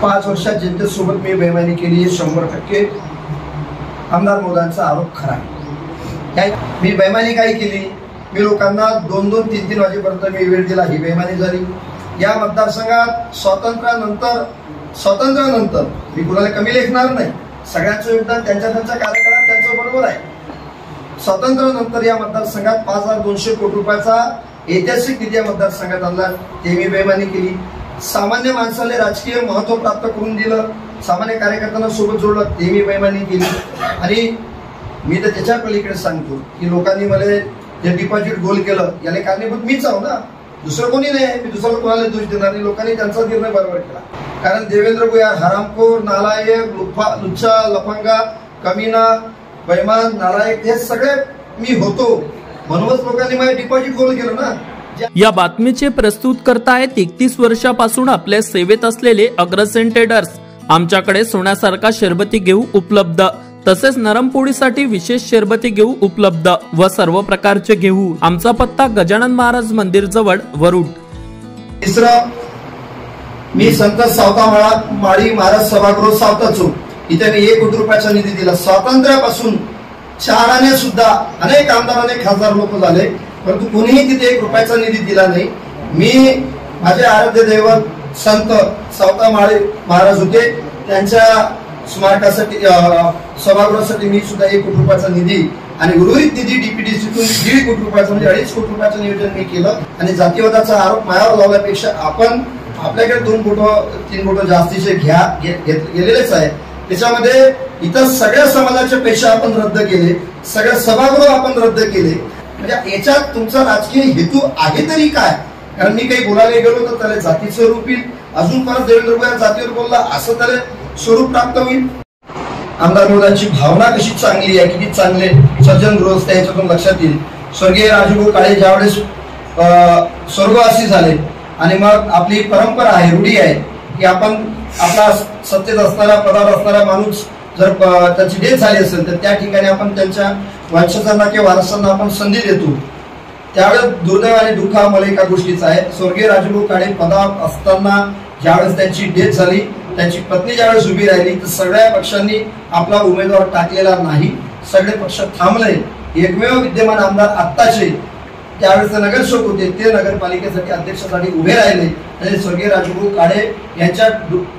5 वर्षात जनतेसोबत मी बेईमानी केली, 100% आमदार महोदयांचा आरोप खरा आहे। मी बेईमानी काय केली? मी लोकांना 2-2, 3-3 वाजेपर्यंत मी वेळ दिला, ही बेईमानी झाली। या मतदारसंघात स्वातंत्र्यानंतर मी कुणाला कमी लेखणार नाही, सगळ्यांचं योगदान त्यांच्या कार्यकाळात त्यांचं बरोबर आहे। स्वातंत्र्यानंतर या मतदारसंघात 5,200 कोटी रुपयाचा ऐतिहासिक निधी या मतदारसंघात आणला, ते मी बेईमानी केली। सामान्य माणसाला राजकीय महत्व प्राप्त करून दिलं, सामान्य कार्यकर्त्यांना सोबत जोडलं, ते मी बेईमानी केली। आणि मी तर त्याच्या पलीकडे सांगतो की लोकांनी मला जे डिपॉझिट गोल केलं याला कारणीभूत मीच आहो ना, दुसरं कोणी नाही। मी दुसऱ्याला कोणाला दोष देणार नाही, लोकांनी त्यांचा निर्णय बरोबर केला। कारण देवेंद्र भुयार हरामखोर, नालायक, लुच्चा, लफंगा, कमीना, बेईमान, नालायक हे सगळे मी होतो, म्हणूनच लोकांनी माझे डिपॉझिट गोल केलं ना। या बातमीचे प्रस्तुत करतायत 31 वर्षापासून आपल्या सेवेत असलेले अग्रसेन ट्रेडर्स। आमच्याकडे सोन्यासारखा शरबती घेऊ उपलब्ध, तसेच नरम पोळीसाठी विशेष शरबती घेऊ उपलब्ध व सर्व प्रकारचे घेऊ। आमचा पत्ता गजानन महाराज मंदिर जवळ वरुड। तिसरं, मी संत सावता माळी महाराज सभागृह सावता चौक इथे मी 1 कोटी रुपयाचा निधी दिला। स्वातंत्र्यापासून 4 आणे सुद्धा अनेक आमदार, अनेक खासदार लोक झाले, परंतु कोणीही तिथे 1 रुपयाचा निधी दिला नाही। मी माझे आराध्य दैवत संत सावता माळी महाराज होते, त्यांच्या स्मारकासाठी सभागृहासाठी मी सुद्धा 1 कोटी रुपयाचा निधी आणि उर्वरित निधी डीपीडीसीतून 1.5 कोटी रुपयाचा म्हणजे 2.5 कोटी रुपयाचं नियोजन मी केलं। आणि जातीवादाचा आरोप मायावर लावल्यापेक्षा आपण आपल्याकडे 2 बोटं 3 बोटं जास्तीचे गेलेलेच आहे। त्याच्यामध्ये इतर सगळ्या समाजाचे पैसे आपण रद्द केले, सगळे सभागृह आपण रद्द केले, म्हणजे याच्यात तुमचा राजकीय हेतू आहे तरी काय? कारण मी काही बोलायला गेलो तर त्याला जातीचं रूप येईल, अजून परत देवेंद्र भुयार जातीवर बोलला असं त्याला स्वरूप प्राप्त होईल। आमदार महोदयांची भावना कशी चांगली आहे, किती चांगले सज्जन गृहस्थ आहे याच्यातून लक्षात येईल। स्वर्गीय राजूभाऊ काळे ज्यावेळेस स्वर्गवासी झाले आणि मग आपली परंपरा आहे, रूढी आहे की आपण आपला सत्तेत असणारा, पदावर असणारा माणूस जर त्याची डेथ झाली असेल तर त्या ठिकाणी आपण त्यांच्या वंशजांना किंवा वारसांना आपण संधी देतो। त्यावेळेस दुर्दैव आणि दुःख मला एका गोष्टीचा आहे, स्वर्गीय राजूभाऊ काळे पदावर असताना ज्यावेळेस त्यांची डेथ झाली, त्यांची पत्नी ज्यावेळेस उभी राहिली तर सगळ्या पक्षांनी आपला उमेदवार टाकलेला नाही, सगळे पक्ष थांबले। एकमेव विद्यमान आमदार आत्ताचे त्यावेळेस नगरसेवक होते, ते नगरपालिकेसाठी अध्यक्षासाठी उभे राहिले आणि स्वर्गीय राजूभाऊ काळे यांच्या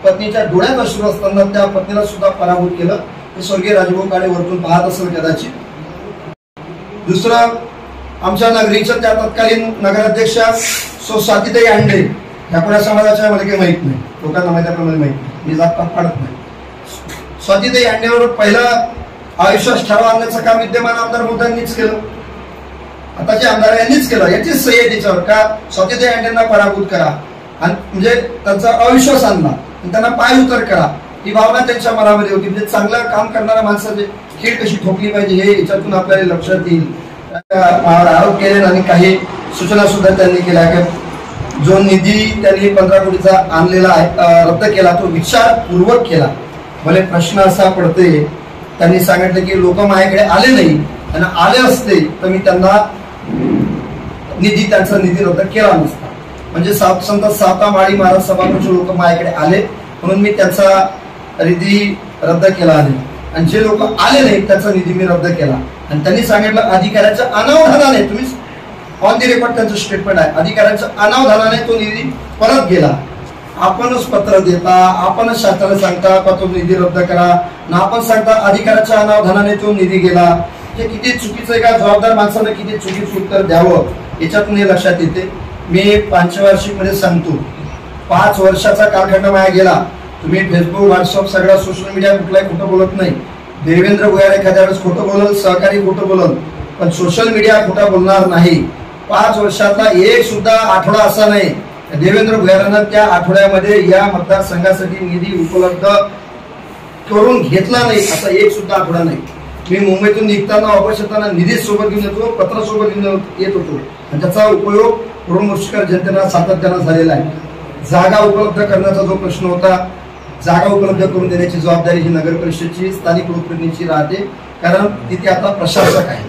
पत्नीच्या डोळ्यात अश्रू असताना त्या पत्नीला सुद्धा पराभूत केलं। हे स्वर्गीय राजूभाऊ काळे वरतून पाहत असेल कदाचित। दुसरं, आमच्या नगरीच्या त्या तत्कालीन नगराध्यक्षा स्वातीताई अंडे, ह्या कोणा समाजाच्या मला काही माहित नाही, लोकांना माहिती माहित नाही, मी जात पाडत नाही। स्वातीताई अंडेवर पहिला अविश्वास ठराव आणण्याचं काम विद्यमान आमदार महोदयांनीच केलं, आताच्या आमदार यांनीच केलं। याचीच सही आहे त्याच्यावर का स्वातीताई अंडेंना पराभूत करा आणि म्हणजे त्यांचा अविश्वास आणला, त्यांना पाय उतर करा, ही भावना त्यांच्या मनामध्ये होती। म्हणजे चांगलं काम करणाऱ्या माणसाचे खेळ कशी ठोकली पाहिजे हे याच्यातून आपल्याला लक्षात येईल। आरोप केले आणि काही सूचना सुद्धा त्यांनी केल्या। जो निधी त्यांनी 15 कोटीचा आणलेला आहे, रद्द केला, तो विचारपूर्वक केला। मला प्रश्न असा पडतोय, त्यांनी सांगितलं की लोक माझ्याकडे आले नाही आणि आले असते तर मी त्यांना त्यांचा निधी रद्द केला नसता। म्हणजे संत सावता माळी महाराज सभागृहाचे लोक माझ्याकडे आले म्हणून मी त्यांचा निधी रद्द केला नाही, आणि जे लोक आले नाही त्याचा निधी मी रद्द केला। आणि त्यांनी सांगितलं अधिकाऱ्याच्या अनावधानाने, तुम्ही ऑन दी रेकॉर्ड त्यांचं स्टेटमेंट आहे, अधिकाऱ्याच्या अनावधानाने तो निधी परत गेला। आपणच पत्र देता, आपणच शासनाला सांगता का तो निधी रद्द करा ना, आपण सांगता अधिकाऱ्याच्या अनावधानाने तो निधी गेला। हे किती चुकीचं आहे का? जबाबदार माणसाने किती चुकीचं उत्तर द्यावं याच्यातून हे लक्षात येते। मी पंचवार्षिक मध्ये सांगतो, 5 वर्षाचा कालखंड माझा गेला। तुम्ही फेसबुक, व्हॉट्सअप, सगळा सोशल मीडिया कुठलाही खोटं बोलत नाही। देवेंद्र भुयार एखाद्या वेळेस खोटं बोलल, सहकारी खोटं बोलल, पण सोशल मीडिया खोटं बोलणार नाही। 5 वर्षातला एक सुद्धा आठवडा असा नाही देवेंद्र भुयारांना त्या आठवड्यामध्ये या मतदारसंघासाठी निधी उपलब्ध करून घेतला नाही, असा एक सुद्धा आठवडा नाही। मी मुंबईतून निघताना वापस येताना निधी सोबत घेऊन येतो, पत्र सोबत घेऊन येत होतो, आणि त्याचा उपयोग मुर्शिकर जनतेला सातत्यानं झालेला आहे। जागा उपलब्ध करण्याचा जो प्रश्न होता, जागा उपलब्ध करून देण्याची जबाबदारी ही नगर परिषदेची, स्थानिक लोकप्रतिनिधींची राहते, कारण तिथे आता प्रशासक आहे।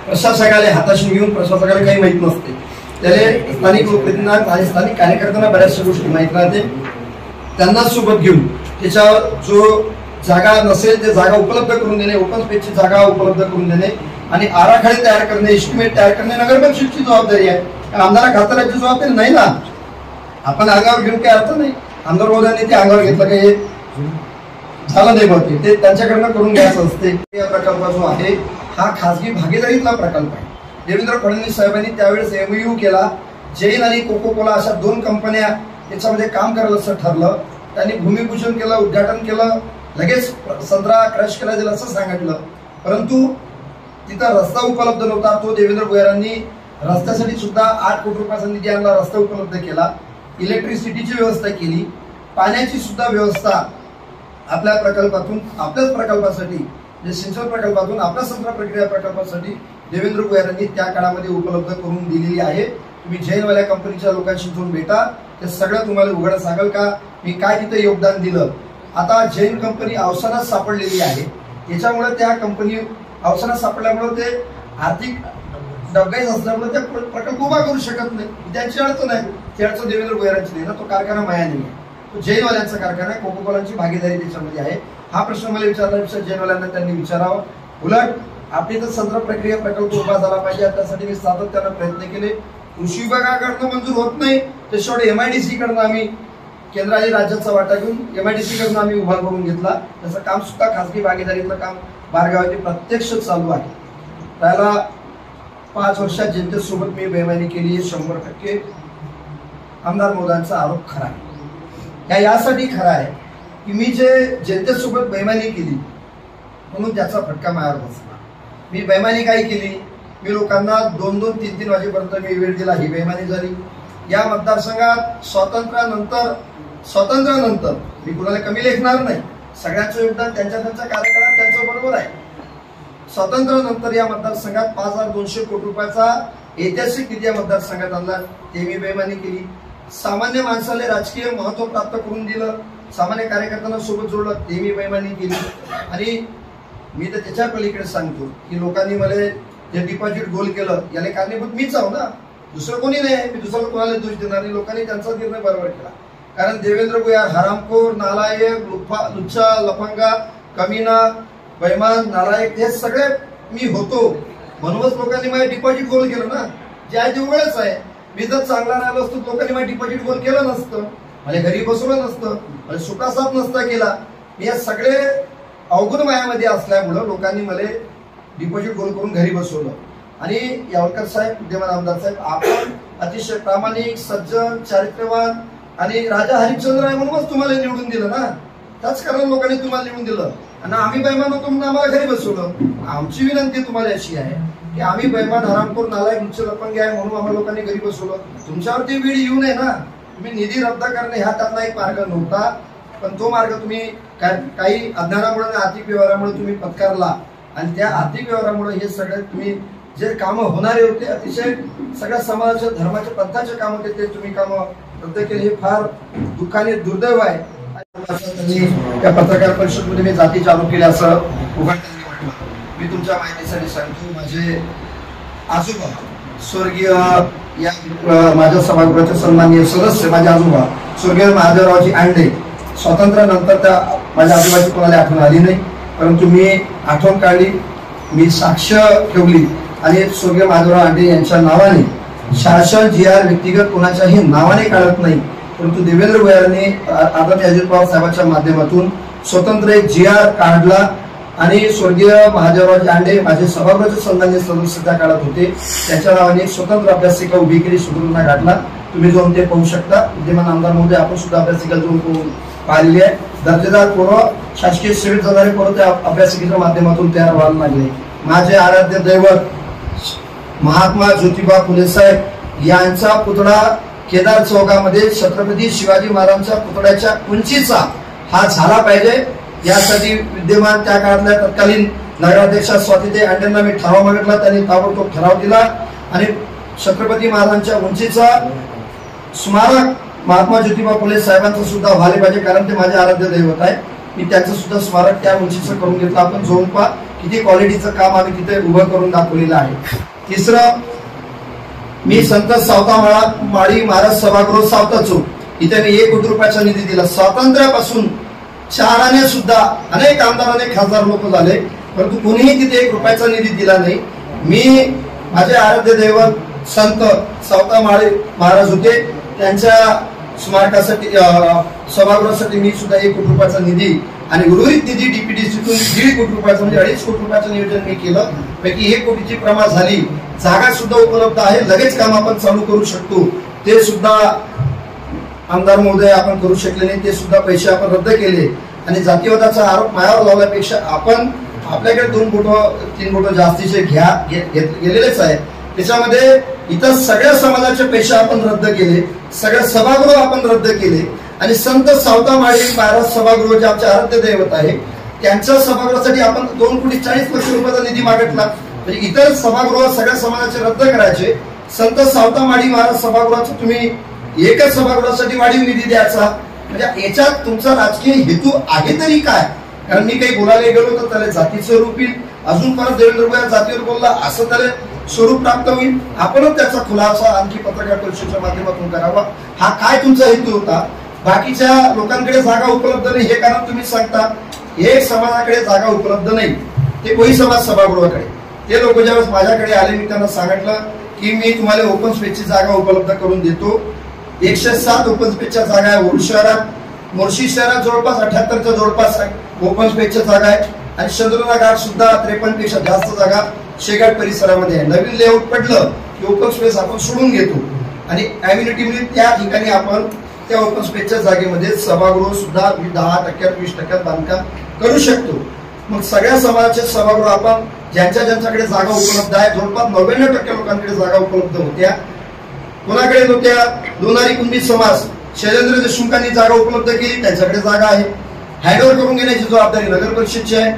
प्रशासकाला हाताशी घेऊन प्रशासकाला काही माहित नसते, त्याला स्थानिक लोकप्रतिनिधींना आणि स्थानिक कार्यकर्त्यांना बऱ्याचशा गोष्टी माहित राहते। त्यांना सोबत घेऊन त्याच्यावर जो जागा नसेल ते जागा उपलब्ध करून देणे, ओपन स्पेसची जागा उपलब्ध करून देणे आणि आराखडे तयार करणे, एस्टिमेट तयार करणे नगरपरिषदची जबाबदारी आहे। आमदार खासदाराची जबाबदारी नाही ना, आपण अंगावर घेऊन काही अर्थ नाही। आमदार महोदयांनी ते अंगावर घेतलं काही झालं नाही बघते, ते त्यांच्याकडनं करून घ्यायचं असते। या प्रकल्प जो आहे हा खासगी भागीदारीतला प्रकल्प आहे। देवेंद्र फडणवीस साहेबांनी त्यावेळेस MOU केला, जैन आणि कोको कोला अशा 2 कंपन्या त्याच्यामध्ये काम करायला असं ठरलं। त्यांनी भूमिपूजन केलं, उद्घाटन केलं, लगेच संत्रा क्रश केला दिला असं सांगितलं, परंतु तिथं रस्ता उपलब्ध नव्हता। तो देवेंद्र भुयारांनी रस्त्यासाठी सुद्धा 8 कोटी रुपयाचा निधी आणला, रस्ता उपलब्ध केला, इलेक्ट्रिसिटीची व्यवस्था केली, पाण्याची सुद्धा व्यवस्था आपल्या प्रकल्पातून, आपल्याच प्रकल्पासाठी जे सिंचन प्रकल्पातून आपल्या संत्रा प्रक्रिया प्रकल्पासाठी देवेंद्र भुयारांनी त्या काळामध्ये उपलब्ध करून दिलेली आहे। तुम्ही जैनवाल्या कंपनीच्या लोकांशी जाऊन भेटा, ते सगळं तुम्हाला उघड सांगाल का मी काय तिथे योगदान दिलं। आता जैन कंपनी अवसानात सापडलेली आहे, याच्यामुळे त्या कंपनी अवसानात सापडल्यामुळे ते आर्थिक डबगाईच असल्यामुळे त्या प्रकल्प उभा करू शकत नाही, त्यांची अडचण आहे। ती अडचण देवेंद्र भुयारांची नाही ना, तो कारखाना माया नाही आहे, तो जैनवाल्यांचा कारखाना आहे, कोको कोलाची भागीदारी त्याच्यामध्ये आहे। हा प्रश्न मला विचारल्यापेक्षा जैनवाल्यांना त्यांनी विचारावा। उलट आपली तर संत्रा प्रक्रिया प्रकल्प उभा झाला पाहिजे, त्यासाठी मी सातत्यानं प्रयत्न केले। कृषी विभागाकडनं मंजूर होत नाही, ते शेवटी MIDC कडनं आम्ही केंद्र आणि राज्याचा वाटा घेऊन MIDC कडनं आम्ही उभा करून घेतला। त्याचं काम सुद्धा खासगी भागीदारीतलं काम बारगावाचे प्रत्यक्ष चालू आहे। त्याला 5 वर्षात जनतेसोबत मी बेईमानी केली, 100% आमदार महोदयांचा आरोप खरा आहे। यासाठी खरा आहे की मी जे जनतेसोबत बेईमानी केली म्हणून त्याचा फटका माझ्यावर बसला। मी बेईमानी काय केली, मी लोकांना 2-2, 3-3 वाजेपर्यंत मी वेळ दिला, ही बेईमानी झाली। या मतदारसंघात स्वातंत्र्यानंतर मी कुणाला कमी लेखणार नाही, सगळ्यांचं योगदान त्यांच्या कार्यकाळात त्यांचं बरोबर आहे। स्वातंत्र्यानंतर या मतदारसंघात 5200 कोटी रुपयाचा ऐतिहासिक निधी या मतदारसंघात आणला, ते मी बेईमानी केली। सामान्य माणसाला राजकीय महत्व प्राप्त करून दिलं, सामान्य कार्यकर्त्यांना सोबत जोडलं, ते मी बेईमानी केली। आणि मी तर त्याच्या पलीकडे सांगतो की लोकांनी मला जे डिपॉझिट गोल केलं याला कारणीभूत मीच आहो ना, दुसरं कोणी नाही, मी दुसरं कोणाला दोष देणार नाही। लोकांनी त्यांचा निर्णय बरोबर केला, कारण देवेंद्र भुयार हरामखोर, नालायक, लुच्चा, लफंगा, कमीना, बैमान, नालायक हे सगळे मी होतो, म्हणूनच लोकांनी माझे डिपॉझिट गोल केलं ना। जे आहे ते उघडच आहे, मी जर चांगला राहिलो असतो लोकांनी माझे डिपॉझिट गोल केलं नसतं, मला घरी बसवलं नसतं, मला सुखासाप नसता केला। मी या सगळे अवगुण मायामध्ये असल्यामुळं लोकांनी मला डिपॉझिट गोल करून घरी बसवलं। आणि यावलकर साहेब, विद्यमान आमदार साहेब, आपण अतिशय प्रामाणिक, सज्जन, चारित्र्यवान आणि राजा हरिश्चंद्र आहे म्हणूनच तुम्हाला निवडून दिलं ना, त्याच कारण लोकांनी तुम्हाला निवडून दिलं। आणि आम्ही बेईमान होतो म्हणून आम्हाला घरी बसवलं। आमची विनंती तुम्हाला अशी आहे की आम्ही बेईमान, हरामखोर, नालायक, लुच्चे, लफंगे आहे म्हणून आम्हाला लोकांनी घरी बसवलं, तुमच्यावरती वेळ येऊ नये ना। तुम्ही निधी रद्द करणे हा त्यातला एक मार्ग नव्हता, पण तो मार्ग तुम्ही काही अज्ञानामुळे, आर्थिक व्यवहारामुळे तुम्ही पत्करला, आणि त्या आर्थिक व्यवहारामुळे हे सगळे तुम्ही जे कामं होणारे होते, अतिशय सगळ्या समाजाच्या, धर्माच्या, पंथाचे काम होते, ते तुम्ही कामं रद्द केले, हे फार दुःखाने दुर्दैव आहे। त्या पत्रकार परिषदेमध्ये मी जातीचे आरोप केले असं उघडपणे वाटलं। मी तुमच्या माहितीसाठी सांगतो, माझे आजोबा स्वर्गीय या माझ्या सभागृहाचे सन्माननीय सदस्य, माझे आजोबा स्वर्गीय महादेवरावजी आंडे, स्वातंत्र्यानंतर त्या माझ्या आजोबाची कोणाला आठवण आली नाही, परंतु मी आठवण काढली, मी साक्ष ठेवली आणि स्वर्गीय महादेवराव आंडे यांच्या नावाने शासन GR व्यक्तिगत कोणाच्याही नावाने काढत नाही, परंतु देवेंद्र भुयारांनी आदरणीय अजित पवार साहेबांच्या माध्यमातून स्वतंत्र एक GR काढला आणि स्वर्गीय महादेवराव आंडे माझे सभागृहाचे सन्माननीय सदस्य त्या काळात होते, त्याच्या नावाने स्वतंत्र अभ्यासिका उभी केली, सुधारणा काढला। तुम्ही जाऊन ते पाहू शकता। विद्यमान आमदार महोदय, आपण सुद्धा अभ्यासिका जाऊन पाहिलेली आहे। दर्जेदार पोरं, शासकीय सेवेत जाणारे पोरं त्या अभ्यासिकेच्या माध्यमातून तयार व्हायला लागले। माझे आराध्य दैवत महात्मा ज्योतिबा फुले साहेब यांचा पुतळा केदार चौकामध्ये छत्रपती शिवाजी महाराजांच्या पुतळ्याच्या उंचीचा हा झाला पाहिजे, यासाठी विद्यमान त्या काळातल्या तत्कालीन नगराध्यक्षा स्वातीताई आंडेंना मी ठराव मागितला, त्यांनी ताबडतोब ठराव दिला आणि छत्रपती महाराजांच्या उंचीचा स्मारक महात्मा ज्योतिबा फुले साहेबांचं सुद्धा व्हायला पाहिजे, कारण ते माझे आराध्य दैवत आहे। मी त्यांचं सुद्धा स्मारक त्या उंचीचं करून घेतलं। आपण जाऊन पहा किती क्वालिटीचं काम आम्ही तिथे उभं करून दाखवलेलं आहे। तिसरं, मी संत सावता माळी महाराज सभागृह सावता चौक इथे मी 1 कोटी रुपयाचा निधी दिला. स्वातंत्र्यापासून शहाणे सुद्धा अनेक आमदार अनेक खासदार लोक झाले, परंतु कोणीही तिथे 1 रुपयाचा निधी दिला नाही. मी माझे आराध्य दैवत संत सावता माळी महाराज होते, त्यांच्या स्मारकासाठी सभागृहासाठी मी सुद्धा 1 कोटी रुपयाचा निधी आणि उर्वरित निधी डीपीडीसीतून 1.5 कोटी रुपयाचा म्हणजे 2.5 कोटी रुपयाचं नियोजन मी केलं. पैकी 1 कोटीची प्रमा झाली. जागा सुद्धा उपलब्ध आहे, लगेच काम आपण चालू करू शकतो. ते सुद्धा आमदार महोदय आपण करू शकले नाही, ते सुद्धा पैसे आपण रद्द केले. आणि जातीवादाचा आरोप मायावर लावल्यापेक्षा आपण आपल्याकडे 2 फोटो 3 फोटो जास्तीचे गेलेलेच आहे. त्याच्यामध्ये इतर सगळ्या समाजाचे पैसे आपण रद्द केले, सगळ्या सभागृह आपण रद्द केले आणि संत सावता माळी महाराज सभागृह जे आमचे आराध्य दैवत आहे त्यांच्या सभागृहासाठी आपण 2,40,00,00,000 रुपयाचा निधी मागितला. म्हणजे इतर सभागृह सगळ्या समाजाचे रद्द करायचे, संत सावता माळी महाराज सभागृहाचं तुम्ही एकच सभागृहासाठी वाढीव निधी द्यायचा. म्हणजे याच्यात तुमचा राजकीय हेतू आहे तरी काय? कारण मी काही बोलायला गेलो तर त्याला जातीचं रूप येईल, अजून परत देवेंद्र भुयार जातीवर बोलला असं त्याला स्वरूप प्राप्त होईल. आपणच त्याचा खुलासा आणखी पत्रकार परिषदेच्या माध्यमातून करावा. हा काय तुमचा हेतू होता? बाकीच्या लोकांकडे जागा उपलब्ध नाही हे कारण तुम्ही सांगता. एक समाजाकडे जागा उपलब्ध नाही, ते कोळी समाज सभागृहाकडे. ते लोक ज्यावेळेस माझ्याकडे आले मी त्यांना सांगितलं की मी तुम्हाला ओपन स्पेसची जागा उपलब्ध करून देतो. 107 ओपन स्पेसच्या जागा आहे वरुड शहरात. मोर्शी शहरात जवळपास 78च्या जवळपास ओपन स्पेसच्या जागा आहे आणि चंद्रना घाट सुद्धा 53 पेक्षा जास्त जागा शेगाट परिसरामध्ये आहे. नवीन लेआउट पडलं की ओपन स्पेस आपण सोडून घेतो आणि अम्युनिटी त्या ठिकाणी आपण त्या ओपन स्पेसच्या जागेमध्ये सभागृह सुद्धा 10%, 20% बांधकाम करू शकतो. मग सगळ्या समाजाचे सभागृह आपण ज्यांच्याकडे जागा उपलब्ध आहे, जवळपास 99% लोकांकडे जागा उपलब्ध होत्या. कोणाकडे नव्हत्या? लोणारी कुणबी समाज, शैलेंद्र देशमुखांनी जागा उपलब्ध केली, त्यांच्याकडे जागा आहे. हँडओव्हर करून घेण्याची जबाबदारी नगर परिषदची आहे.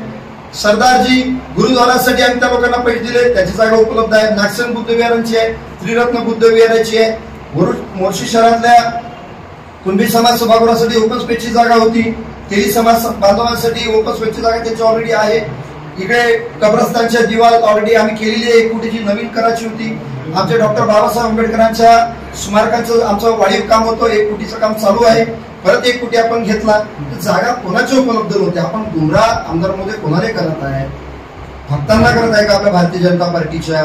सरदारजी गुरुद्वारासाठी आम्ही त्या लोकांना पैसे दिले, त्याची जागा उपलब्ध आहे. नागसन बुद्ध विहारांची आहे, त्रिरत्न बुद्ध विहाराची आहे. मोर्शी शहरातल्या कुणबी समाज सभागृहासाठी ओपन स्पेसची जागा होती. तेली समाज बांधवांसाठी ओपन स्पेसची जागा त्याची ऑलरेडी आहे. इकडे कब्रस्तानच्या दिवाल ऑलरेडी आम्ही केलेली आहे, 1 कोटीची नवीन करायची होती. आमच्या डॉक्टर बाबासाहेब आंबेडकरांच्या स्मारकाचं आमचं वाढीव काम होतं, 1 कोटीचं काम चालू आहे. परत 1 कोटी आपण घेतला. जागा कोणाच्या उपलब्ध नव्हत्या. आपण गुमराह आमदार मध्ये कोणाला करत आहे? भक्तांना करत आहे का आपल्या भारतीय जनता पार्टीच्या?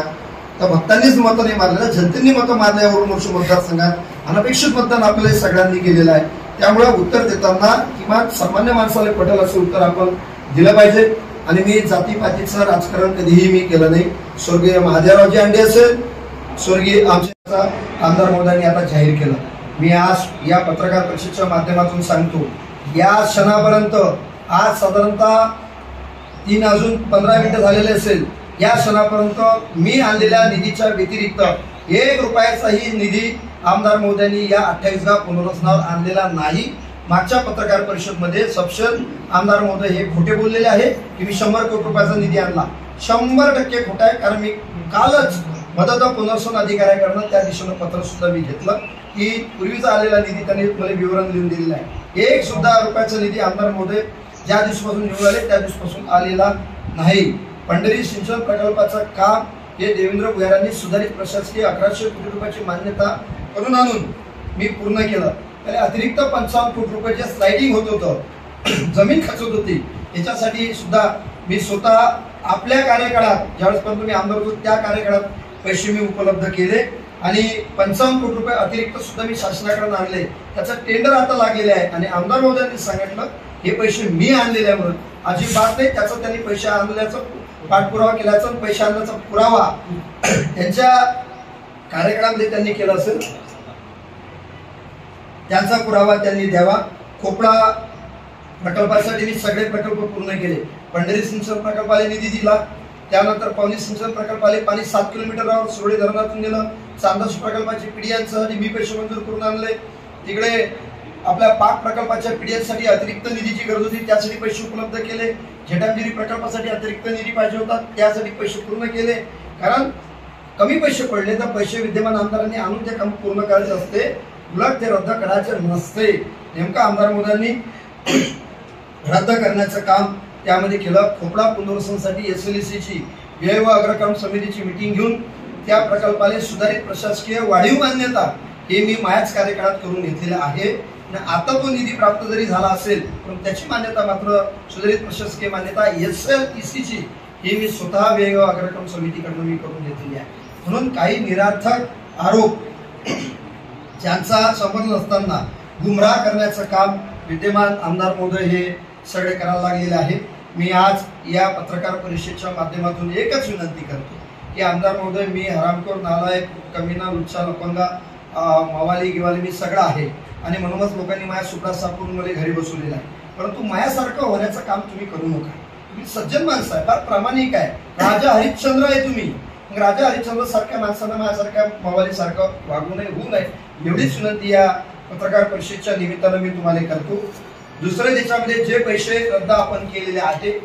तर भक्तांनीच मतं नाही मारलेलं, जनतेने मतं मारल्यावरून मोर्शी मतदारसंघात अनपेक्षित मतदान आपल्याला सगळ्यांनी केलेलं आहे. त्यामुळे उत्तर देताना किमान सामान्य माणसाला पटेल असं उत्तर आपण दिलं पाहिजे. आणि मी जातीपातीचं राजकारण कधीही मी केलं नाही. स्वर्गीय महादेवरावजी अंडे असेल, स्वर्गीय आमच्या आमदार महोदयांनी आता जाहीर केलं. मी आज या पत्रकार परिषदेच्या माध्यमातून सांगतो, या क्षणापर्यंत आज साधारणतः 3 अजून 15 मिनिटं झालेले असेल. या क्षणापर्यंत मी आणलेल्या निधीच्या व्यतिरिक्त 1 रुपयाचाही निधी आमदार महोदयांनी या 28 पुनर्वसनावर आणलेला नाही. मागच्या पत्रकार परिषदेमध्ये सपशेल आमदार महोदय हे खोटे बोललेले आहे की मी 100 कोटी रुपयाचा निधी आणला. 100% खोटा आहे. कारण मी कालच मदत पुनर्वसन अधिकाऱ्याकडनं त्या दिशेनं पत्र सुद्धा मी घेतलं की पूर्वीचा आलेला निधी त्यांनी मला विवरण लिहून दिलेलं आहे. 1 सुद्धा रुपयाचा निधी आमदार महोदय ज्या दिवसापासून निवडून आले त्या दिवसापासून आलेला नाही. पंढरी सिंचन प्रकल्पाचं काम हे देवेंद्र भुयारांनी सुधारित प्रशासकीय 1100 कोटी रुपयाची मान्यता करून आणून मी पूर्ण केलं. त्याला अतिरिक्त 55 कोटी रुपयाचे स्लाइडिंग होत होतं, जमीन खचत होती. याच्यासाठी सुद्धा मी स्वतः आपल्या कार्यकाळात ज्यावेळेसपर्यंत मी आमदार होतो त्या कार्यकाळात पैसे मी उपलब्ध केले आणि 55 कोटी रुपये अतिरिक्त सुद्धा मी शासनाकडून आणले. त्याचं टेंडर आता लागलेले आहे आणि आमदार महोदयांनी सांगितलं हे पैसे मी आणलेले आहे म्हणून. अजिबात नाही. त्याचा त्यांनी पैसे आणल्याचा पाठपुरावा केल्याचा, पैसे आणण्याचा पुरावा त्यांच्या कार्यकाळामध्ये त्यांनी केला असेल त्यांचा पुरावा त्यांनी द्यावा. खोपडा प्रकल्पासाठी मी सगळे प्रकल्प पूर्ण केले. पंढरी सिंचन प्रकल्पाला निधी दिला. त्यानंतर पवनी सिंचन प्रकल्पाला पाणी 7 किलोमीटरवर सुरळी धरणातून दिलं. चांदोशी प्रकल्पाची पीडीएसाठी मी पैसे मंजूर करून आणले. तिकडे आपल्या पाक प्रकल्पाच्या पीडीएसाठी अतिरिक्त निधीची गरज होती, त्यासाठी पैसे उपलब्ध केले. झेटामगिरी प्रकल्पासाठी अतिरिक्त निधी पाहिजे होता, त्यासाठी पैसे पूर्ण केले. कारण कमी पैसे पडले तर पैसे विद्यमान आमदारांनी आणून ते काम पूर्ण करायचे असते, उलट ते रद्द करायचे नसते. नेमकं आमदार महोदयांनी रद्द करण्याचं काम त्यामध्ये केलं. खोपडा पुनर्वसनासाठी SLECची व्यय व अग्रक्रम समितीची मीटिंग घेऊन त्या प्रकल्पाला सुधारित प्रशासकीय वाढीव मान्यता हे मी माझ्याच कार्यकाळात करून घेतलेलं आहे. आता तो निधी प्राप्त जरी झाला असेल पण त्याची मान्यता मात्र सुधारित प्रशासकीय मान्यता SLEC ची ही मी स्वतः व्यय अग्रक्रम समितीकडून मी करून घेतलेली आहे. म्हणून काही निरर्थक आरोप ज्यांचा संबंध नसताना गुमराह करण्याचं काम विद्यमान आमदार महोदय हे सगळे करायला लागलेले आहे. मी आज या पत्रकार परिषदेच्या माध्यमातून एकच विनंती करतो की आमदार महोदय, मी हरामखोर, नालायक, कमीना, लुच्चा, लपंगा, मवाली गिवाली मी सगळं आहे आणि म्हणूनच लोकांनी माझ्या सुपडा सापडून मला घरी बसवलेला आहे. परंतु माझ्यासारखं होण्याचं काम तुम्ही करू नका. तुम्ही सज्जन माणसं आहे, फार प्रामाणिक आहे, राजा हरिश्चंद्र आहे तुम्ही. मग राजा हरिश्चंद्र सारख्या माणसांना माझ्यासारख्या मवाली सारखं वागू नये, होऊ नये, एवढीच विनंती या पत्रकार परिषदेच्या निमित्तानं मी तुम्हाला करतो. दुसऱ्या देशामध्ये जे पैसे रद्द आपण केलेले आहेत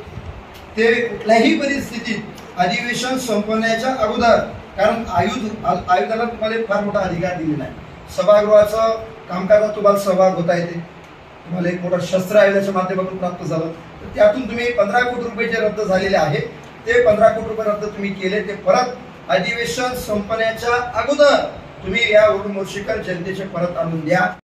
ते कुठल्याही परिस्थितीत अधिवेशन संपण्याच्या अगोदर, कारण आयुधाला तुम्हाला फार मोठा अधिकार दिलेला आहे. सभागृहाचं कामकाजात तुम्हाला सहभाग होता येते, तुम्हाला एक मोठं शस्त्र आयुधाच्या माध्यमातून प्राप्त झालं, तर त्यातून तुम्ही 15 कोटी रुपये जे रद्द झालेले आहेत ते 15 कोटी रुपये रद्द तुम्ही केले, ते परत अधिवेशन संपण्याच्या अगोदर तुम्ही या उर्मोर्शीकर जनतेचे परत आणून द्या.